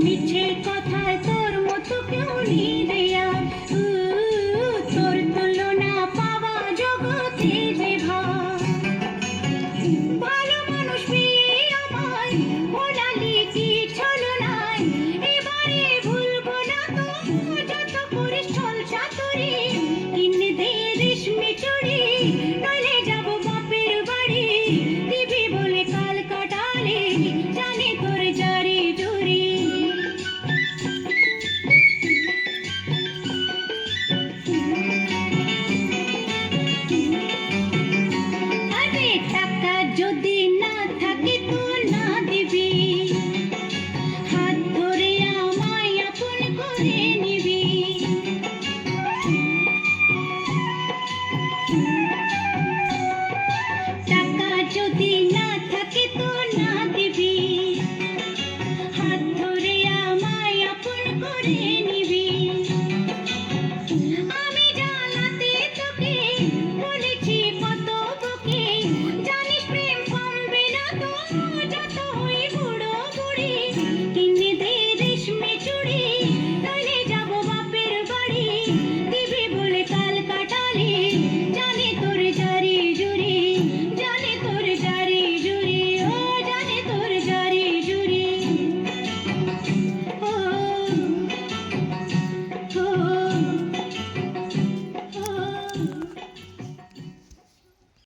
মিছে কথায় তোর মতো কেউ নেই আর তোর তুলনা পাওয়া জগতে যে ভালো মানুষ পেয়ে আমায় বলালি কি ছলনায় এবারে ভুলবো না তো যত করিস ছল চাতুরি কিনে দে রেশমি চুড়ি নইলে যাব বাপের বাড়ি দিবি বলে কাল কাটালে জানি তোর জারি জুরি আরে টাকা যদি না থাকে তো না দিবি হাত ধরে আমায় আপন করে নিবি টাকা যদি না থাকে তো না দিবি হাত ধরে আমায় আপন করে নিবি আমি জানাতে তোকে বলেছি কত তোকে জানিস প্রেম কমবে না তো যত হই বুড়ো বুড়ি কিনে দে রেশমি চুড়ি নইলে যাব বাপের বাড়ি দিবি বলে কাল কাটালে জানি তোর জারি জুরি জানি তোর জারি জুরি ও জানি তোর জারি জুরি ও ও ও